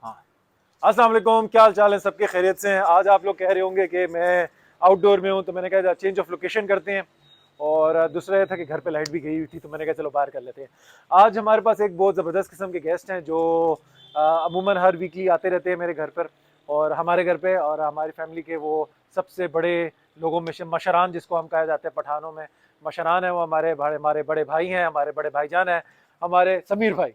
हाँ, अस्सलाम वालेकुम, क्या हाल चाल है सबके? खैरियत से हैं? आज आप लोग कह रहे होंगे कि मैं आउटडोर में हूँ, तो मैंने कहा चेंज ऑफ लोकेशन करते हैं। और दूसरा ये था कि घर पे लाइट भी गई हुई थी, तो मैंने कहा चलो बाहर कर लेते हैं। आज हमारे पास एक बहुत ज़बरदस्त किस्म के गेस्ट हैं जो अमूमन हर वीकली आते रहते हैं मेरे घर पर और हमारे घर पे, और हमारी फैमिली के वो सबसे बड़े लोगों में से मशरान, जिसको हम कहा जाते हैं पठानों में मशरान है, वो हमारे बड़े भाई हैं, हमारे बड़े भाईजान हैं, हमारे समीर भाई।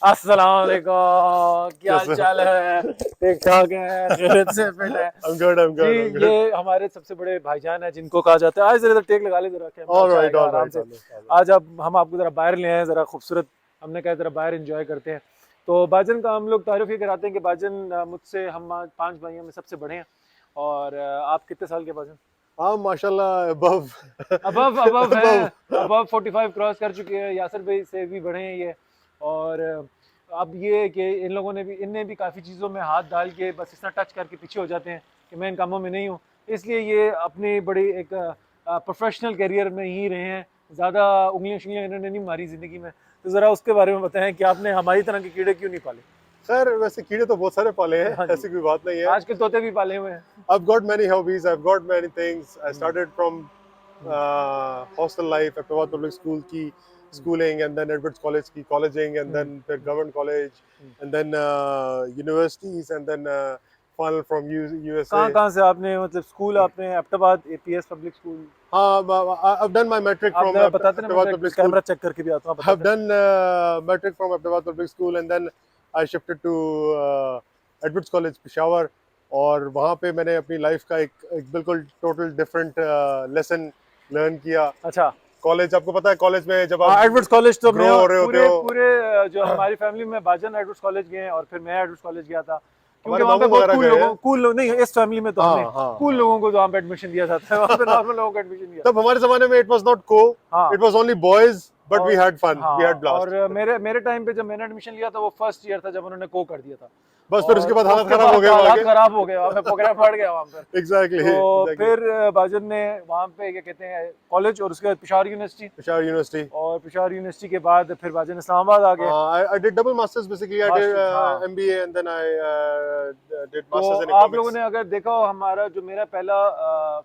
अस्सलाम वालेकुम, क्या हाल कैसे? चाल है? ठीक ठाक है, खैरियत से फिट है I'm good, I'm ji. good, I'm ये good. हमारे सबसे बड़े भाईजान हैं जिनको कहा जाता है। आज जरा टेक लगा ले, जरा कैमरा All अच्छा right, आएगा all आराम right, से। all right, all right. आज अब हम आपको जरा बाहर ले आए हैं, जरा खूबसूरत। हमने कहा जरा बाहर एंजॉय करते हैं। तो बाजन का हम लोग तारीफ ये कराते हैं कि बाजन मुझसे, हम आज 5 भाइयों में सबसे बड़े हैं। और आप कितने साल के बाजन? हाँ, माशाल्लाह above. अबव अबव हैं। above. अबव 45 क्रॉस कर चुके हैं, यासर भाई से भी बड़े हैं ये। और अब ये है कि इनने भी काफ़ी चीज़ों में हाथ डाल के बस इतना टच करके पीछे हो जाते हैं कि मैं इन कामों में नहीं हूँ। इसलिए ये अपनी बड़ी एक प्रोफेशनल करियर में ही रहे हैं। ज़्यादा उंगलियां शुंगलियां इन्होंने नहीं मारी ज़िंदगी में। तो ज़रा उसके बारे में बताएं कि आपने हमारी तरह के कीड़े क्यों नहीं पाले? खैर वैसे कीड़े तो बहुत सारे पाले हैं, हाँ जी। ऐसी कोई बात नहीं है. आज के तोते भी पाले हुए हैं। I've got many hobbies, I've got many things. I hmm, started from hmm, hostel life, Aptawad Public School की हम्म, schooling, and then Edwards College की colleging, and हम्म, then फिर government college, hmm. and then universities, and then final from कहाँ USA. कहाँ से आपने, मतलब school आपने Abbottabad APS public school? हाँ, I've done my metric आप from जरा बताते ना, मैं Aptawad जरा Public School. कैमरा चेक करके भी आता हूँ, I've बताते ना। done metric from Ahmedabad Public School, and then I shifted to Edwards College Peshawar. और वहाँ पे मैंने अपनी लाइफ का एक बिल्कुल टोटल डिफरेंट लेसन लर्न किया. अच्छा। कॉलेज, आपको पता है कॉलेज में जब आप हाँ, एडवर्ड्स कॉलेज तो मैं ग्रो हो रहे होते पूरे हो. पूरे जो हमारी फैमिली में बाजन एडवर्ड्स कॉलेज गए हैं और फिर मैं एडवर्ड्स कॉलेज गया था, क्योंकि हमारे वहाँ पे मामू बहुत वगैरह कूल गए हैं. लोगों, कूल लोग नहीं, इस फैमिली में तो हमने हाँ हाँ कूल हाँ. लोगों को वहाँ पे एडमिशन दिया जाता है, वहाँ पे नॉर्मल लोगों को एडमिशन दिया। तब हमारे जमाने में इट वाज नॉट को, हाँ। It was only boys, but we और हैड फन, वी हाँ, हैड ब्लास्ट. और मेरे मेरे टाइम पे जब मैंने एडमिशन लिया था वो फर्स्ट ईयर था जब उन्होंने को कर दिया था। बस फिर और उसके बाद हालत उसके खराब हो बाद गए वहाँ हालात के. खराब हो गए, वहाँ पे पकड़ा पड़ गया वहाँ पर। एग्जैक्टली तो एग्जैक्टली. फिर बाजन ने वहाँ पे क्या कहते हैं कॉलेज, और उसके बाद पिशावर यूनिवर्सिटी, पेशावर यूनिवर्सिटी. और पिशावर यूनिवर्सिटी के बाद फिर बाजन इस्लामाबाद आ गए। I did double masters basically. I did masters, हाँ। MBA, and then I did तो masters in आप लोगों economics. ने अगर देखा हो, हमारा जो मेरा पहला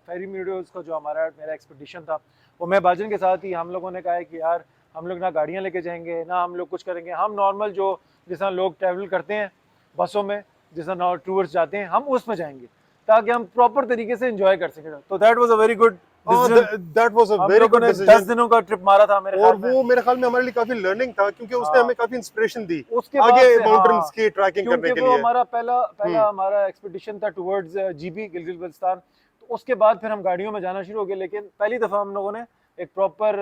फेरी मीडियोज का जो मेरा एक्सपेडिशन था, वो मैं बाजन के साथ ही, हम लोगों ने कहा है कि यार हम लोग ना गाड़ियाँ लेके जाएंगे ना हम लोग कुछ करेंगे, हम नॉर्मल जो जिस तरह लोग ट्रैवल करते हैं बसों में, जिस तरह टूर्स जाते हैं, हम उसमें जाएंगे ताकि हम प्रॉपर तरीके से एंजॉय कर सकें। तो that was a very good decision. That was a हम very लोगों good ने 10 decision. दिनों का ट्रिप मारा था मेरे और ख्याल में। वो मेरे ख्याल में हमारे लिए काफी लर्निंग था, क्योंकि उसने हाँ, हमें काफी इंस्पिरेशन दी उसके बाद आगे से माउंटेन्स हाँ, की ट्रैकिंग करने क्योंकि के वो लिए. हमारा पहला हम्म. पहला हमारा एक्सपेडिशन था टुवर्ड्स जीबी गिलगित बल्तिस्तान। तो उसके बाद फिर हम गाड़ियों में जाना शुरू हो गए, लेकिन पहली दफ़ा हम लोगों ने एक proper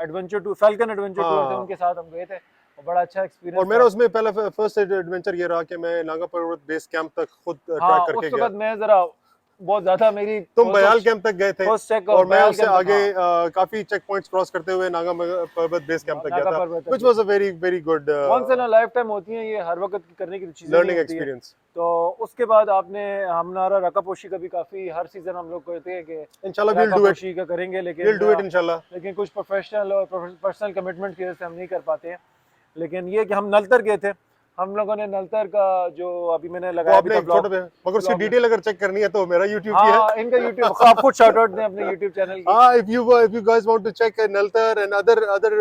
adventure tour, falcon adventure tour थे, हाँ. उनके साथ हम गए थे और बड़ा अच्छा और एक्सपीरियंस मेरा था। उसमें पहला फर्स्ट एडवेंचर ये रहा कि मैं नागा पर्वत बेस कैंप तक खुद ट्रैक हाँ, करके उस गया. वक्त मैं ज़रा बहुत ज़्यादा मेरी तुम बयाल कैंप तक गए थे, फर्स्ट चेक और मैं बयाल उससे कैंप तक, आगे हाँ। काफी चेक पॉइंट्स क्रॉस करते हुए नागा पर्वत बेस कैंप तक गया नागा था, पर्वत तक व्हिच गए वाज थे। A very very good once in a lifetime होती हैं ये, हर वक्त करने की चीज़ें नहीं लर्निंग होती है। एक्सपीरियंस. तो उसके बाद आपने हमारा रकापोशी का भी काफ़ी, हर सीज़न हम लोग कहते हैं कि इंशाल्लाह we'll do it, रकापोशी का करेंगे, we'll do it इंशाल्लाह. लेकिन कुछ प्रोफेशनल और पर्सनल कमिटमेंट की वजह से हम नहीं कर पाते हैं। लेकिन ये कि हम नलतर गए थे, हम लोगों ने नलतर का जो अभी मैंने वो लगाया भी आपने था एक ब्लॉग। छोटे पे, मगर उसकी ब्लॉग में, डिटेल अगर चेक करनी है तो मेरा YouTube की है. हाँ, इनका यूट्यूब, आप खुद शाउट आउट दें अपने यूट्यूब चैनल की। हाँ, if you guys want to check Naltar and other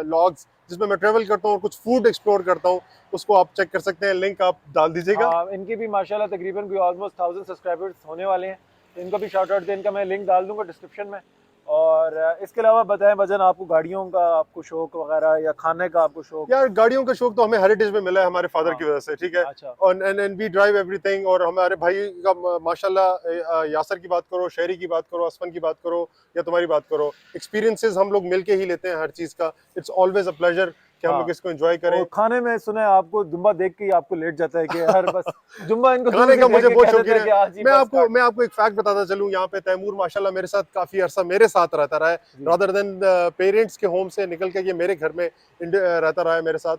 logs जिसमें मैं ट्रेवल करता हूँ और कुछ फूड एक्सप्लोर करता हूँ, उसको आप चेक कर सकते हैं, लिंक आप डाल दीजिएगा. हाँ, इनकी भी माशाल्लाह तकरीबन कोई ऑलमोस्ट 1000 सब्सक्राइबर्स होने वाले हैं, तो इनको भी शाउट आउट दें, इनका मैं लिंक डाल दूंगा डिस्क्रिप्शन में। और इसके अलावा बताएं भजन, आपको गाड़ियों का आपको शौक वगैरह या खाने का आपको शौक? यार गाड़ियों का शौक तो हमें हेरिटेज में मिला है हमारे फादर हाँ। की वजह से, ठीक है. अच्छा। और एंड वी ड्राइव एवरीथिंग. और हमारे भाई का माशाल्लाह, यासर की बात करो, शहरी की बात करो, असफन की बात करो, या तुम्हारी बात करो, एक्सपीरियंसेस हम लोग मिलके ही लेते हैं हर चीज़ का. इट्स ऑलवेज अ प्लेजर कि हम हाँ, लोग इसको एंजॉय और करें. खाने में सुना है आपको जुम्बा देख के ही आपको लेट जाता है कि हर बस जुम्बा इनको दूर खाने से का देख मुझे के बहुत कह देता शौकीन है है. कि आज ही बस काट। मैं आपको एक फैक्ट बताता चलूं. यहाँ पे तैमूर माशाल्लाह मेरे साथ काफी अरसा मेरे साथ रहता रहा है, जी। रादर देन पेरेंट्स के होम से निकल के ये मेरे घर में रहता रहा है मेरे साथ.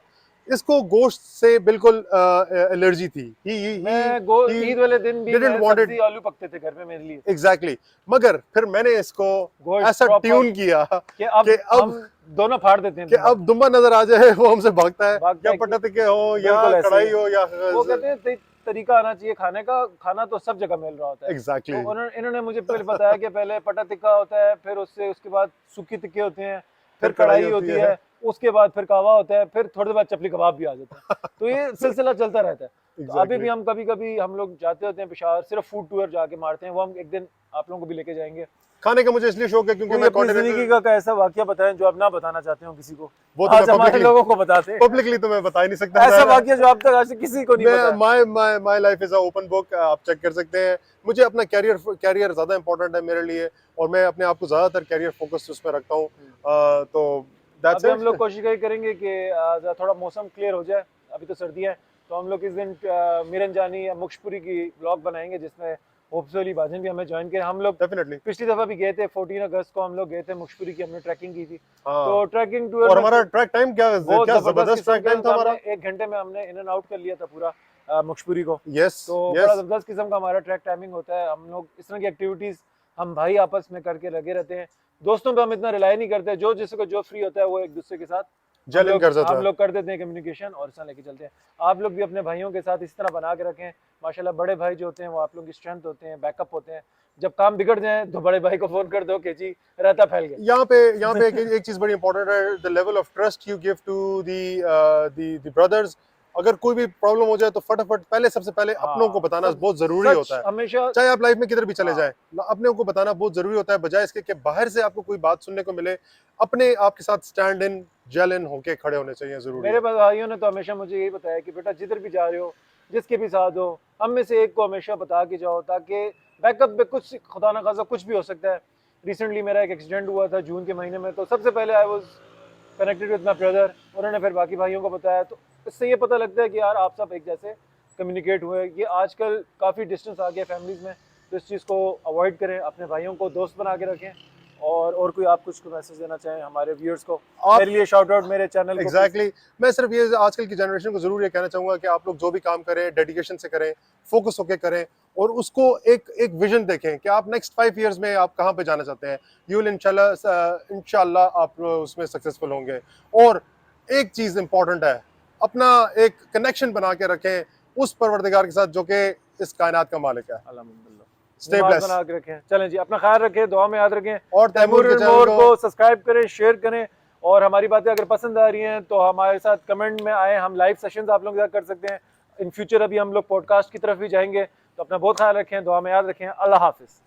इसको गोश्त से बिल्कुल एलर्जी थी। मैं ईद वाले दिन भी didn't मैं want it. सब्जी आलू पकते थे घर में मेरे लिए, एग्जैक्टली मगर फिर मैंने इसको गोश्त ऐसा proper ट्यून किया कि अब कि हम दोनों फाड़ देते हैं कि दुम्बा। अब दुम्बा नजर आ जाए वो हमसे भागता है, भागता या है कि पटाते के हो या बिल्कुल ऐसे ही कढ़ाई है। हो या वो कहते हैं तरीका आना चाहिए खाने का, खाना तो सब जगह मिल रहा होता है। एग्जैक्टली तो इन्होंने मुझे पहले बताया कि पहले पटा टिक्का होता है, फिर उसके बाद सूखी टिक्के होते हैं, फिर कढ़ाई होती है, उसके बाद फिर कावा होता है, फिर थोड़ी देर बाद चपली कबाब भी आ जाता है। तो ये सिलसिला चलता रहता है। तो अभी भी हम कभी कभी हम लोग जाते होते हैं पेशावर, सिर्फ फूड टूर जाके मारते हैं, वो हम एक दिन आप लोगों को भी लेके जाएंगे। खाने का मुझे इसलिए शौक है क्योंकि कोई मैं अपनी जिंदगी कॉन्टिनेंटल, का ऐसा वाकया बताएं जो आप ना बताना चाहते हो किसी को, वो तो आज मैं हमारे लोगों को बताते हैं पब्लिकली तो मैं बता ही नहीं सकता। ऐसा वाकया जो आप तक आज तक किसी को नहीं पता है। My life is a open book, आप चेक कर सकते हैं। मुझे अपना कैरियर ज्यादा इंपॉर्टेंट है मेरे लिए, और मैं अपने आप को ज्यादातर कैरियर फोकस उसमें रखता हूँ। तो दैट्स अभी हम लोग इट। कोशिश यही करेंगे कि आज थोड़ा मौसम क्लियर हो जाए, अभी तो सर्दियाँ हैं, तो हम लोग इस दिन मिरन जानी या मुक्शपुरी की ब्लॉग बनाएंगे जिसमें होपसुली भाजन भी हमें ज्वाइन करें। हम लोग डेफिनेटली पिछली दफा भी गए थे, 14 अगस्त को हम लोग गए थे मुक्शपुरी की, हमने ट्रैकिंग की थी। हाँ। तो ट्रैकिंग टूर और हमारा ट्रैक टाइम क्या बहुत जबरदस्त ट्रैक टाइम था हमारा। 1 घंटे में हमने इन एंड आउट कर लिया था पूरा मुक्शपुरी को। यस तो बड़ा जबरदस्त किस्म का हमारा ट्रैक टाइमिंग होता है। हम लोग इस तरह की एक्टिविटीज हम भाई आपस में करके लगे रहते हैं। दोस्तों पे हम इतना रिलाई नहीं करते, जो जिसको जो फ्री होता है वो एक दूसरे के साथ जेलिंग कर सकता हम है। लोग कर देते हैं कम्युनिकेशन, और इस तरह लेके चलते हैं। आप लोग भी अपने भाइयों के साथ इस तरह बना के रखें। माशाल्लाह बड़े भाई जो होते हैं वो आप लोगों की स्ट्रेंथ होते हैं, बैकअप होते हैं। जब काम बिगड़ जाए तो बड़े भाई को फोन कर दो कि जी रहता फैल गया। यहाँ पे एक चीज बड़ी इंपॉर्टेंट है, the level of trust you give to the brothers. अगर कोई भी प्रॉब्लम हो जाए तो फटाफट पहले सबसे पहले अपनों को बताना बहुत जरूरी होता है। हमेशा चाहे आप लाइफ में किधर भी चले जाएं, अपने को बताना बहुत जरूरी होता है, बजाय इसके कि बाहर से आपको कोई बात सुनने को मिले। अपने आपके साथ स्टैंड इन जेल इन होके खड़े होने चाहिए, जरूरी मेरे भाइयों ने तो हमेशा मुझे यही बताया कि बेटा जिधर भी जा रहे हो, जिसके भी साथ हो, हम में से एक को हमेशा बता के जाओ, ताकि बैकअप में कुछ खुदा ना खासा कुछ भी हो सकता है। रिसेंटली मेरा एक एक्सीडेंट हुआ था जून के महीने में, तो सबसे पहले I was connected with my brother, उन्होंने फिर बाकी भाइयों को बताया। तो इससे ये पता लगता है कि यार आप सब एक जैसे कम्युनिकेट हुए। कि आजकल काफ़ी डिस्टेंस आ गया फैमिलीज़ में, तो इस चीज़ को अवॉइड करें, अपने भाइयों को दोस्त बना के रखें। और कोई आप कुछ मैसेज देना चाहें हमारे व्यूअर्स को? मेरे लिए शाउट आउट मेरे चैनल को। एग्जैक्टली मैं सिर्फ ये आजकल की जनरेशन को जरूर ये कहना चाहूंगा कि आप लोग जो भी काम करें डेडिकेशन से करें, फोकस होके करें, और उसको एक विजन देखें कि आप नेक्स्ट 5 इयर्स में आप कहाँ पे जाना चाहते हैं। यू विल इंशाल्लाह आप उसमें सक्सेसफुल होंगे। और एक चीज इंपॉर्टेंट है, अपना एक कनेक्शन बना के रखें उस परवरदिगार के साथ जो कि इस कायनात का मालिक है। अल्हम्दुलिल्लाह। Stay blessed. बना के रखें। चलें जी, अपना ख्याल रखें, दुआ में याद रखें, और तैमूर के चैनल को सब्सक्राइब करें, शेयर करें, और हमारी बातें अगर पसंद आ रही हैं तो हमारे साथ कमेंट में आए। हम लाइव सेशंस आप लोगों के साथ कर सकते हैं। इन फ्यूचर अभी हम लोग पॉडकास्ट की तरफ भी जाएंगे। तो अपना बहुत ख्याल रखें, दुआ में याद रखें। अल्लाह हाफिज़।